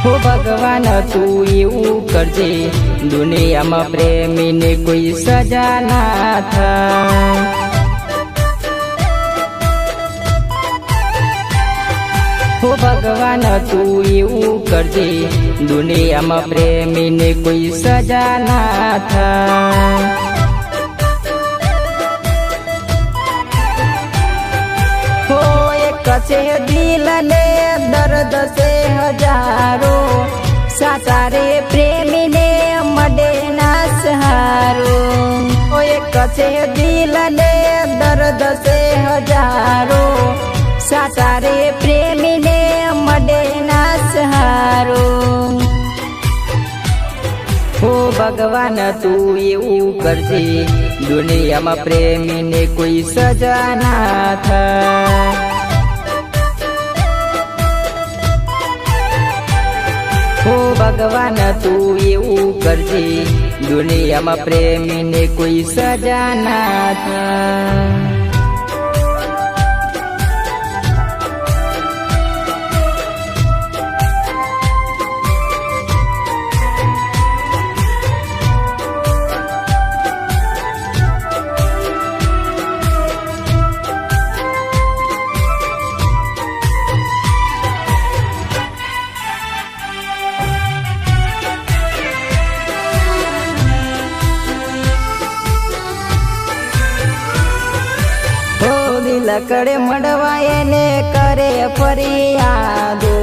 हो भगवान तू एवं करजे दुनिया में प्रेमी ने कोई सजा ना था। हो भगवान तू एवं करजे दुनिया में प्रेमी ने कोई सजा ना था। हो एक से दिल ने दर्द से हजारों साचा रे प्रेमी ने मडे ना सहारो। हो एक से दिल ने दर्द से हजारों साचा रे प्रेमी ने मडे ना सहारो। हो भगवान तू एवं करजे दुनिया में प्रेमी ने कोई सजा ना था। हो भगवान तू एवं करजे दुनिया में प्रेमी ने कोई सजा ना था। लकड़े मड़वाए ने करे फरियादो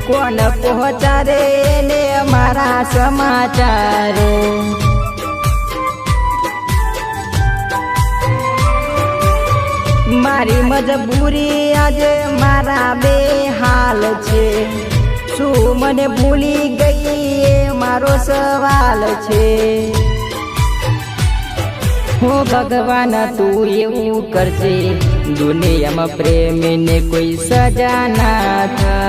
कौन पहुँचा रे ने मारा समाचारो। मारी मजबूरी आज मारा बेहाल छे शू मने भूली गई ये मारो सवाल छे। हो भगवान तू एवं करजे दुनिया में प्रेमी ने कोई सजा ना था।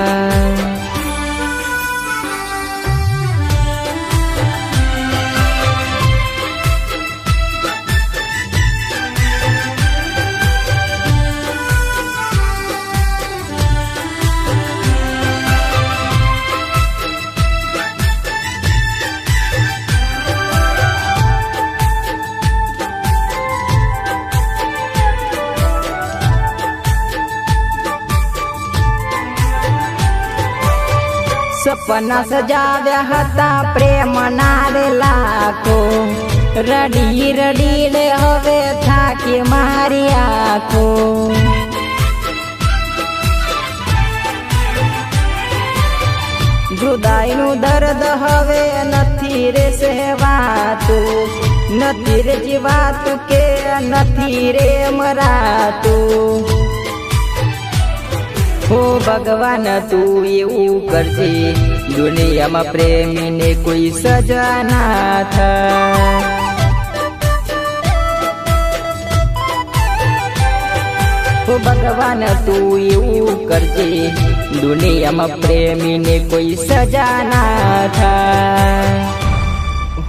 सपना सजाव्या हता प्रेम नारे लाखो रडी रडी ले हवे थाकी मारी आखो। जुदाई नु दर्द हवे नथी रे सहवातु नथी रे जीवातु के नथी रे मरातु। हो भगवान तू एवं करजे दुनिया में प्रेमी ने कोई सजा ना था। हो भगवान तू एवं करजे दुनिया में प्रेमी ने कोई सजा ना था।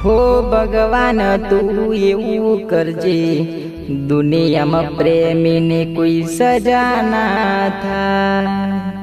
हो भगवान तू एवं करजे दुनिया में प्रेमी ने कोई सजा ना था।